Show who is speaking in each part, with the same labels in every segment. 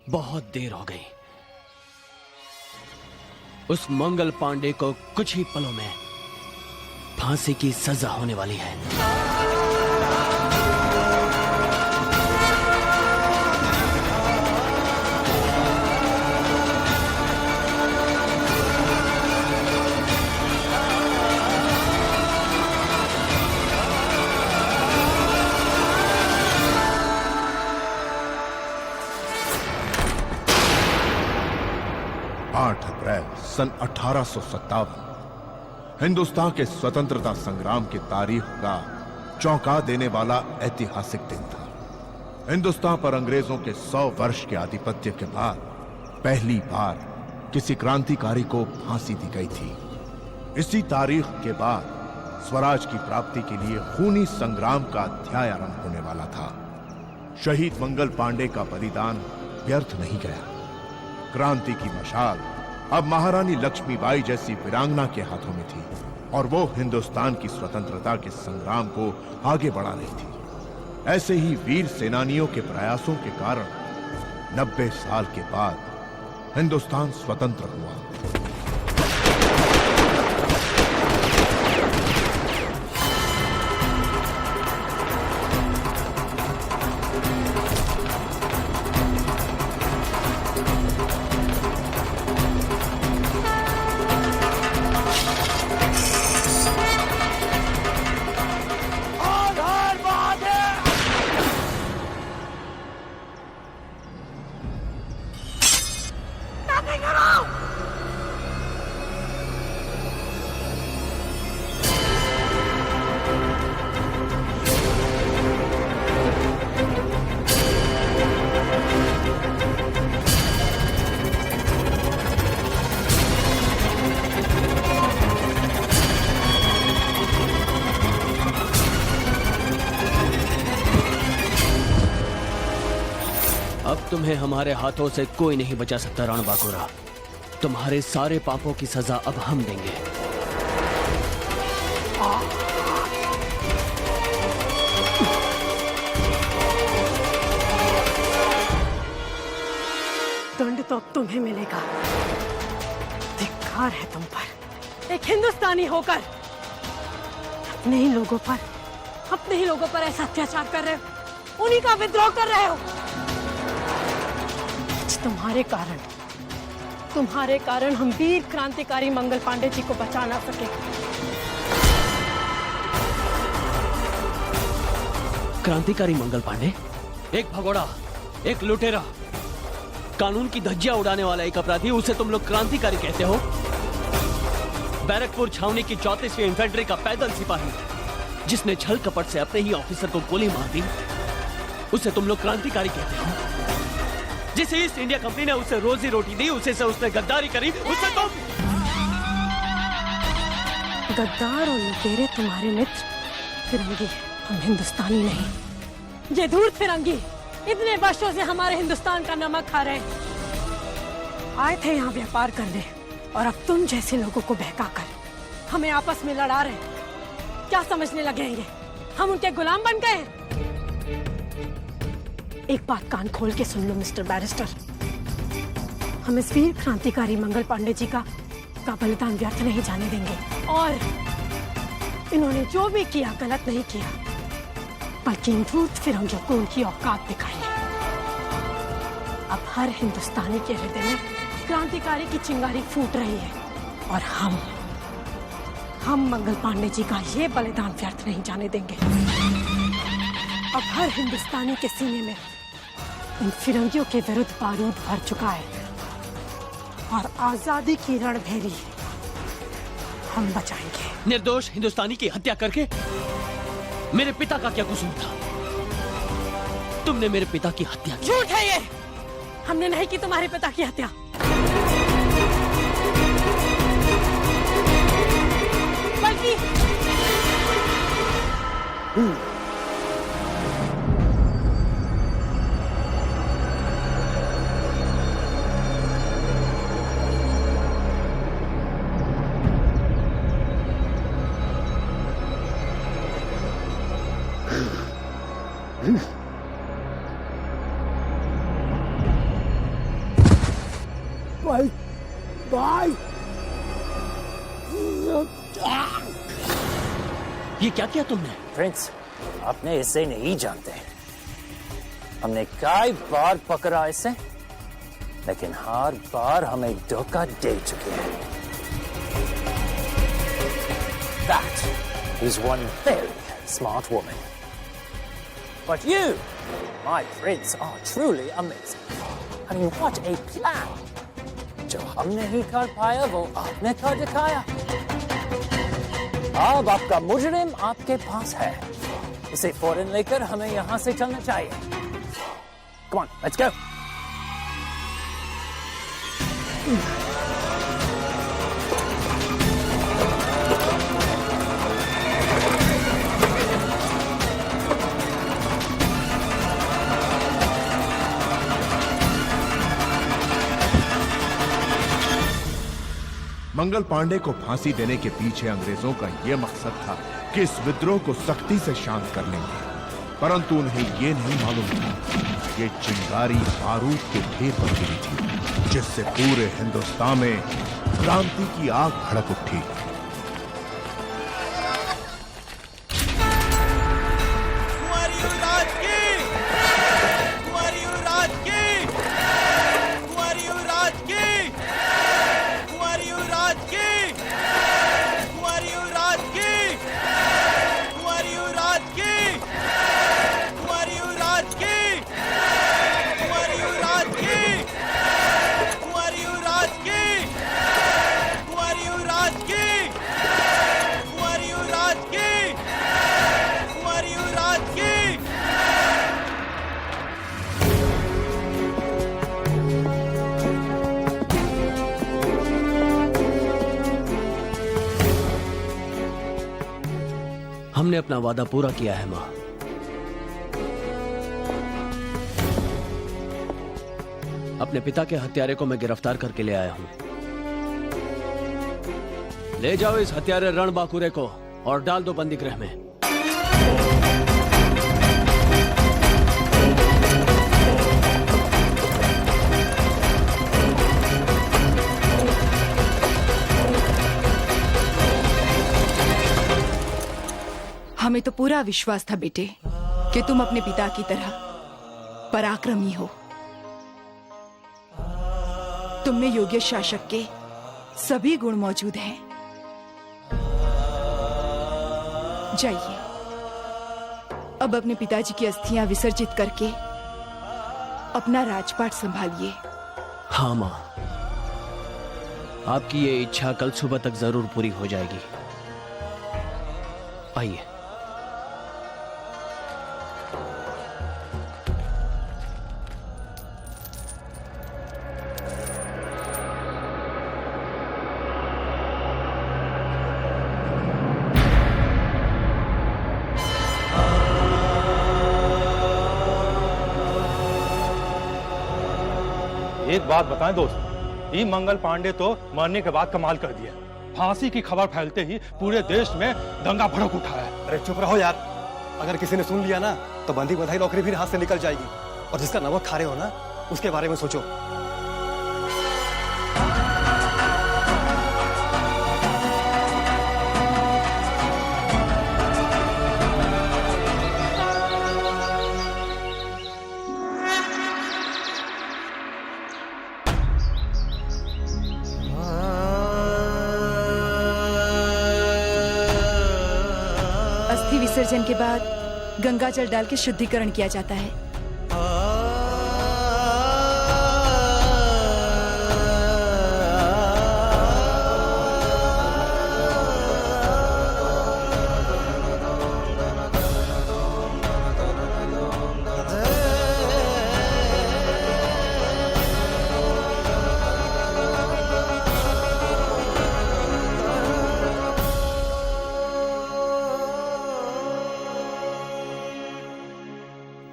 Speaker 1: बहुत देर हो गई। उस मंगल पांडे को कुछ ही पलों में फांसी की सजा होने वाली है।
Speaker 2: 8 अप्रैल सन 1857 हिंदुस्तान के स्वतंत्रता संग्राम की तारीख का चौंका देने वाला ऐतिहासिक दिन था। हिंदुस्तान पर अंग्रेजों के 100 वर्ष के आधिपत्य के बाद पहली बार किसी क्रांतिकारी को फांसी दी गई थी। इसी तारीख के बाद स्वराज की प्राप्ति के लिए खूनी संग्राम का अध्याय आरंभ होने वाला था। शहीद मंगल पांडे का बलिदान व्यर्थ नहीं गया। क्रांति की मशाल अब महारानी लक्ष्मीबाई जैसी वीरांगना के हाथों में थी और वो हिंदुस्तान की स्वतंत्रता के संग्राम को आगे बढ़ा रही थी। ऐसे ही वीर सेनानियों के प्रयासों के कारण 90 साल के बाद हिंदुस्तान स्वतंत्र हुआ।
Speaker 1: अब तुम्हें हमारे हाथों से कोई नहीं बचा सकता रणबांकुरा। तुम्हारे सारे पापों की सजा अब हम देंगे।
Speaker 3: दंड तो अब तुम्हें मिलेगा। धिक्कार है तुम पर। एक हिंदुस्तानी होकर अपने ही लोगों पर ऐसा अत्याचार कर रहे हो, उन्हीं का विद्रोह कर रहे हो। तुम्हारे कारण हम वीर क्रांतिकारी मंगल पांडे जी को बचा ना सके।
Speaker 1: क्रांतिकारी मंगल पांडे? एक भगोड़ा, एक लुटेरा, कानून की धज्जियां उड़ाने वाला एक अपराधी, उसे तुम लोग क्रांतिकारी कहते हो? बैरकपुर छावनी की 34वीं इन्फेंट्री का पैदल सिपाही जिसने छल कपट से अपने ही ऑफिसर को गोली मार दी, उसे तुम लोग क्रांतिकारी कहते हो? जिस ईस्ट इंडिया कंपनी ने उसे रोजी रोटी दी, उसे से उसने गद्दारी करी, उसे तुम
Speaker 3: गद्दार और लुटेरे तुम्हारे मित्र फिरंगी, हम हिंदुस्तानी नहीं। ये धूर्त फिरंगी इतने वर्षों से हमारे हिंदुस्तान का नमक खा रहे हैं। आए थे यहाँ व्यापार करने और अब तुम जैसे लोगों को बहकाकर हमें आपस में लड़ा रहे। क्या समझने लगे हैं ये? हम उनके गुलाम बन गए हैं? एक बात कान खोल के सुन लो मिस्टर बैरिस्टर, हम इस वीर क्रांतिकारी मंगल पांडे जी का बलिदान व्यर्थ नहीं जाने देंगे। और इन्होंने जो भी किया गलत नहीं किया, बल्कि इन धूर्त फिरंगियों को उनकी औकात दिखाई है। अब हर हिंदुस्तानी के हृदय में क्रांतिकारी की चिंगारी फूट रही है और हम मंगल पांडे जी का ये बलिदान व्यर्थ नहीं जाने देंगे। अब हर हिंदुस्तानी के सीने में इन फिरंगियों के विरुद्ध बारूद भर चुका है और आजादी की रणभेरी हम बचाएंगे।
Speaker 1: निर्दोष हिंदुस्तानी की हत्या करके मेरे पिता का क्या कसूर था? तुमने मेरे पिता की हत्या की।
Speaker 3: झूठ है ये, हमने नहीं की तुम्हारे पिता की हत्या। बल्कि
Speaker 1: ये क्या किया तुमने?
Speaker 4: प्रिंस, आपने इसे नहीं जानते। हमने कई बार पकड़ा इसे, लेकिन हर बार हमें धोखा दे चुके हैं। That is one very smart woman. But you, my prince, are truly amazing. I mean, what a plan! जो हम नहीं कर पाया वो आपने कर दिखाया। अब आपका मुजरिम आपके पास है। इसे फौरन लेकर हमें यहाँ से चलना चाहिए। Come on, let's go.
Speaker 2: Mangal Pandey को फांसी देने के पीछे अंग्रेजों का यह मकसद था कि इस विद्रोह को सख्ती से शांत कर लेंगे, परंतु उन्हें यह नहीं मालूम था ये चिंगारी बारूद के ढेर पर गिरी थी, जिससे पूरे हिंदुस्तान में क्रांति की आग भड़क उठी।
Speaker 1: हमने अपना वादा पूरा किया है मां। अपने पिता के हत्यारे को मैं गिरफ्तार करके ले आया हूं। ले जाओ इस हत्यारे रणबांकुरे को और डाल दो बंदीगृह में।
Speaker 5: हमें तो पूरा विश्वास था बेटे कि तुम अपने पिता की तरह पराक्रमी हो। तुम में योग्य शासक के सभी गुण मौजूद हैं। जाइए, अब अपने पिताजी की अस्थियां विसर्जित करके अपना राजपाट संभालिए।
Speaker 1: हाँ मां, आपकी ये इच्छा कल सुबह तक जरूर पूरी हो जाएगी। आइए।
Speaker 6: एक बात बताएं दोस्त, ये मंगल पांडे तो मरने के बाद कमाल कर दिया। फांसी की खबर फैलते ही पूरे देश में दंगा भड़क उठा है।
Speaker 7: अरे चुप रहो यार, अगर किसी ने सुन लिया ना तो बंदी बधाई नौकरी फिर हाथ से निकल जाएगी। और जिसका नमक खा रहे हो ना उसके बारे में सोचो।
Speaker 5: अस्थि विसर्जन के बाद गंगा जल डाल के शुद्धिकरण किया जाता है।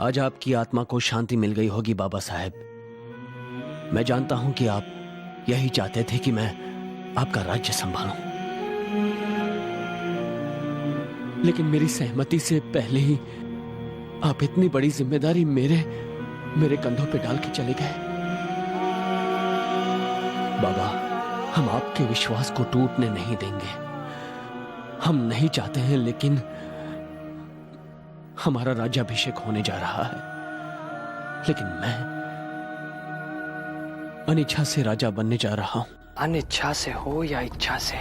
Speaker 1: आज आपकी आत्मा को शांति मिल गई होगी बाबा साहेब। मैं जानता हूं कि आप यही चाहते थे कि मैं आपका राज्य संभालूं, लेकिन मेरी सहमति से पहले ही आप इतनी बड़ी जिम्मेदारी मेरे कंधों पे डाल के चले गए। बाबा, हम आपके विश्वास को टूटने नहीं देंगे। हम नहीं चाहते हैं, लेकिन हमारा राज्याभिषेक होने जा रहा है। लेकिन मैं अनिच्छा से राजा बनने जा रहा हूं।
Speaker 8: अनिच्छा से हो या इच्छा से,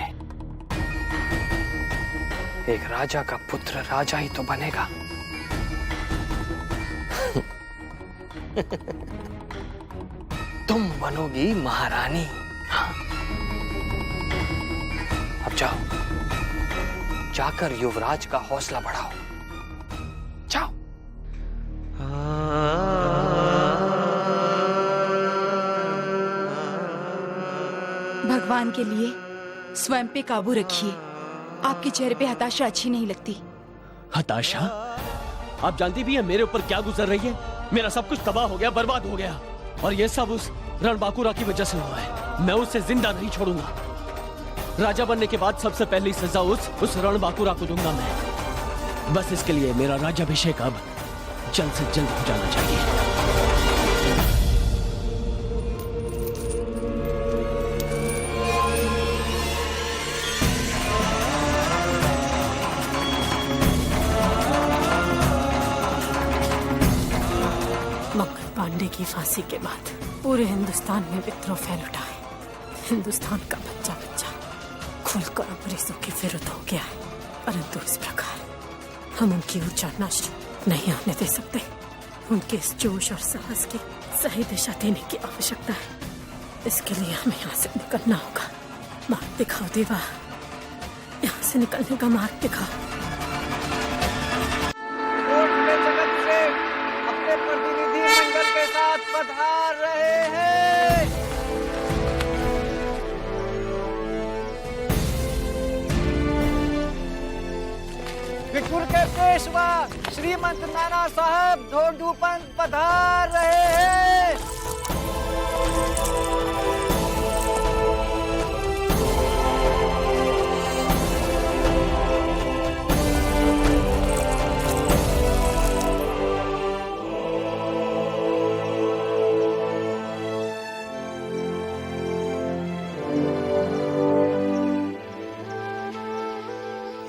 Speaker 8: एक राजा का पुत्र राजा ही तो बनेगा। तुम बनोगी महारानी। हाँ। अब जाओ, जाकर युवराज का हौसला बढ़ाओ। जाओ।
Speaker 5: भगवान के लिए स्वयं पे काबू रखिए। आपके चेहरे पे हताशा अच्छी नहीं लगती।
Speaker 1: हताशा? आप जानती भी है मेरे ऊपर क्या गुजर रही है। मेरा सब कुछ तबाह हो गया, बर्बाद हो गया, और ये सब उस रणबांकुरा की वजह से हुआ है। मैं उसे जिंदा नहीं छोड़ूंगा। राजा बनने के बाद सबसे पहली सजा उस रणबांकुरा को दूंगा मैं। बस इसके लिए मेरा राज्याभिषेक अब जल्द से जल्द हो जाना चाहिए।
Speaker 3: मंगल पांडे की फांसी के बाद पूरे हिंदुस्तान में विद्रोह फैल उठा है। हिंदुस्तान का बच्चा बच्चा खुलकर अंग्रेजों के विरुद्ध हो गया है, परंतु इस प्रकार हम उनकी ऊर्जा नष्ट नहीं होने दे सकते। उनके इस जोश और साहस की सही दिशा देने की आवश्यकता है। इसके लिए हमें यहाँ से निकलना होगा। मार्ग दिखाओ देवा, यहाँ से निकलने का मार्ग दिखाओ।
Speaker 9: अपने प्रतिनिधि मंडल के साथ पधार रहे हैं। बिठुर के पेशवा श्रीमंत नाना साहब ढोंडूपंत पधार रहे हैं।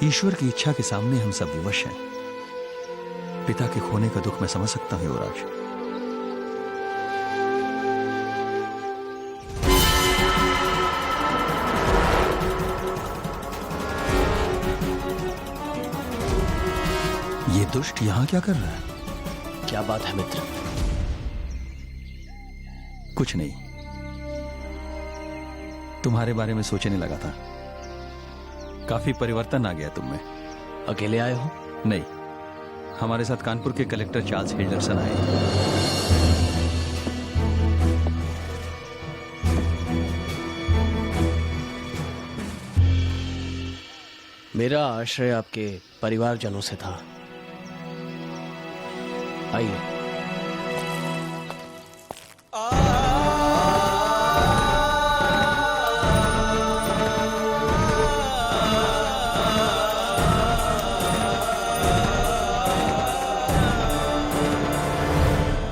Speaker 10: ईश्वर की इच्छा के सामने हम सब विवश हैं। पिता के खोने का दुख मैं समझ सकता हूं युवराज। ये दुष्ट यहां क्या कर रहा है?
Speaker 1: क्या बात है मित्र?
Speaker 10: कुछ नहीं, तुम्हारे बारे में सोचने लगा था। काफी परिवर्तन आ गया तुम में।
Speaker 1: अकेले आए हो?
Speaker 10: नहीं, हमारे साथ कानपुर के कलेक्टर चार्ल्स हिल्डरसन आए।
Speaker 1: मेरा आश्रय आपके परिवारजनों से था। आइए।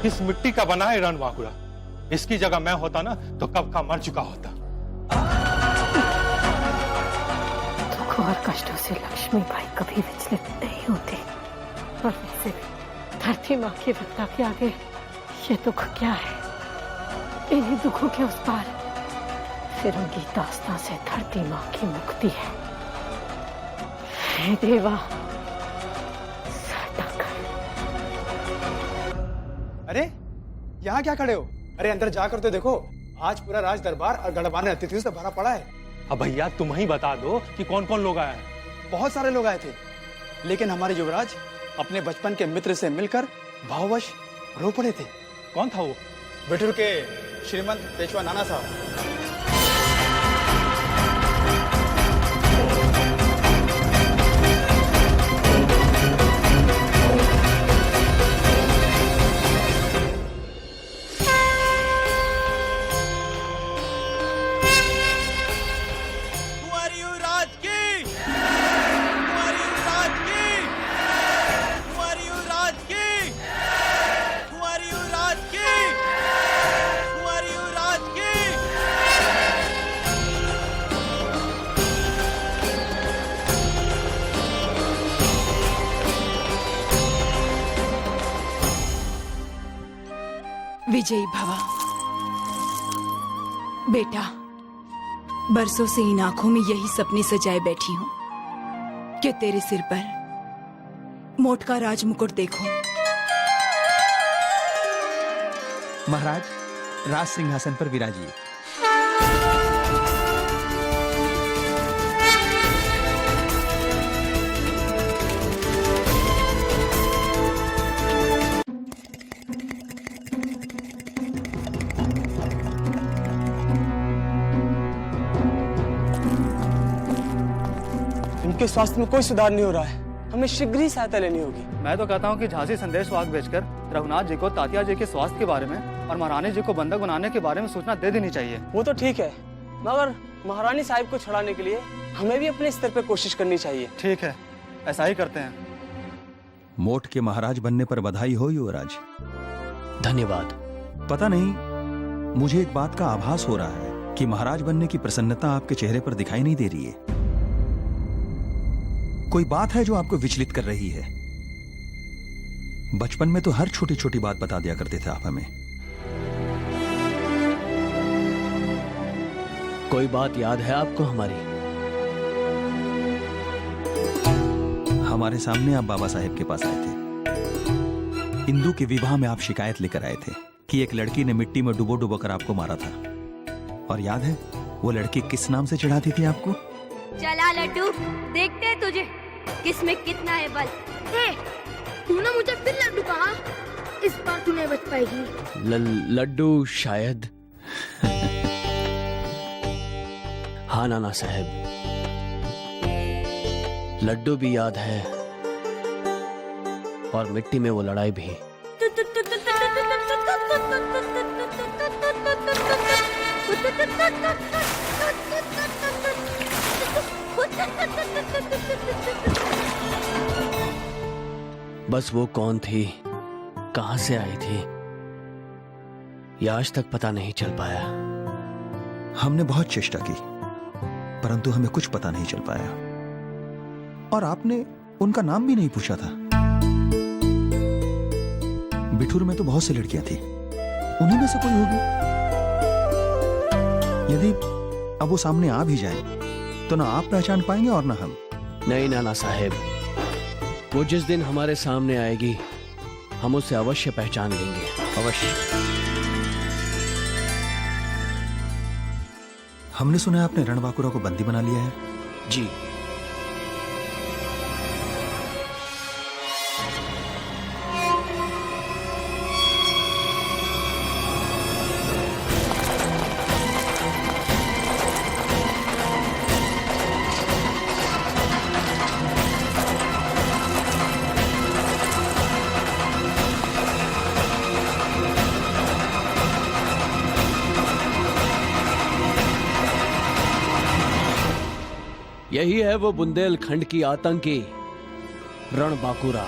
Speaker 6: इस मिट्टी का बना है रणबांकुरा। इसकी जगह मैं होता ना तो कब का मर चुका होता।
Speaker 3: दुख और कष्टों से लक्ष्मी भाई कभी विचलित नहीं होते। और वैसे भी धरती माँ की विपदा के आगे ये दुख क्या है? इन्हीं दुखों के उस पार फिर उनकी दास्तां से धरती माँ की मुक्ति है। हे देवा,
Speaker 7: अरे यहाँ क्या खड़े हो? अरे अंदर जाकर तो देखो, आज पूरा राज दरबार और गढ़वाने अतिथियों से भरा पड़ा है।
Speaker 6: अब भैया तुम ही बता दो कि कौन कौन लोग आए हैं।
Speaker 7: बहुत सारे लोग आए थे, लेकिन हमारे युवराज अपने बचपन के मित्र से मिलकर भाववश रो पड़े थे।
Speaker 6: कौन था वो?
Speaker 7: बिठूर के श्रीमंत पेशवा नाना साहब।
Speaker 5: विजयी भवा। बेटा, बरसों से इन आंखों में यही सपने सजाए बैठी हूं कि तेरे सिर पर मोट का राज मुकुट देखो।
Speaker 10: महाराज, राज सिंहासन पर विराजिए।
Speaker 9: इनके स्वास्थ्य में कोई सुधार नहीं हो रहा है, हमें शीघ्र ही सहायता लेनी होगी।
Speaker 11: मैं तो कहता हूँ कि झांसी संदेश वाहक भेजकर रघुनाथ जी को तात्या जी के स्वास्थ्य के बारे में और महारानी जी को बंधक बनाने के बारे में सूचना दे देनी चाहिए।
Speaker 9: वो तो ठीक है, मगर महारानी साहिब को छुड़ाने के लिए हमें भी अपने स्तर पर कोशिश करनी चाहिए।
Speaker 11: ठीक है, ऐसा ही करते हैं।
Speaker 10: मोट के महाराज बनने पर बधाई हो युवराज।
Speaker 1: धन्यवाद।
Speaker 10: पता नहीं, मुझे एक बात का आभास हो रहा है कि महाराज बनने की प्रसन्नता आपके चेहरे पर दिखाई नहीं दे रही है। कोई बात है जो आपको विचलित कर रही है? बचपन में तो हर छोटी छोटी बात बता दिया करते थे आप हमें।
Speaker 1: कोई बात याद है आपको हमारी?
Speaker 10: हमारे सामने आप बाबा साहेब के पास आए थे। इंदु के विवाह में आप शिकायत लेकर आए थे कि एक लड़की ने मिट्टी में डुबो डुबो कर आपको मारा था। और याद है वो लड़की किस नाम से चिढ़ाती थी आपको?
Speaker 12: चला लड्डू, देखते हैं तुझे किसमें कितना है बल। तूने मुझे फिर लड्डू कहा, इस बार तू नहीं बच पाएगी।
Speaker 1: लड्डू शायद। हाँ नाना साहब, लड्डू भी याद है और मिट्टी में वो लड़ाई भी। बस वो कौन थी, कहां से आई थी, ये आज तक पता नहीं चल पाया।
Speaker 10: हमने बहुत चेष्टा की परंतु हमें कुछ पता नहीं चल पाया। और आपने उनका नाम भी नहीं पूछा था। बिठूर में तो बहुत सी लड़कियां थी, उन्हीं में से कोई होगी। यदि अब वो सामने आ भी जाए तो ना आप पहचान पाएंगे और ना हम।
Speaker 1: नहीं नाना साहेब, वो जिस दिन हमारे सामने आएगी हम उसे अवश्य पहचान लेंगे, अवश्य।
Speaker 10: हमने सुना आपने रणबांकुरा को बंदी बना लिया है।
Speaker 1: जी। यही है वो बुंदेलखंड की आतंकी रणबांकुरा।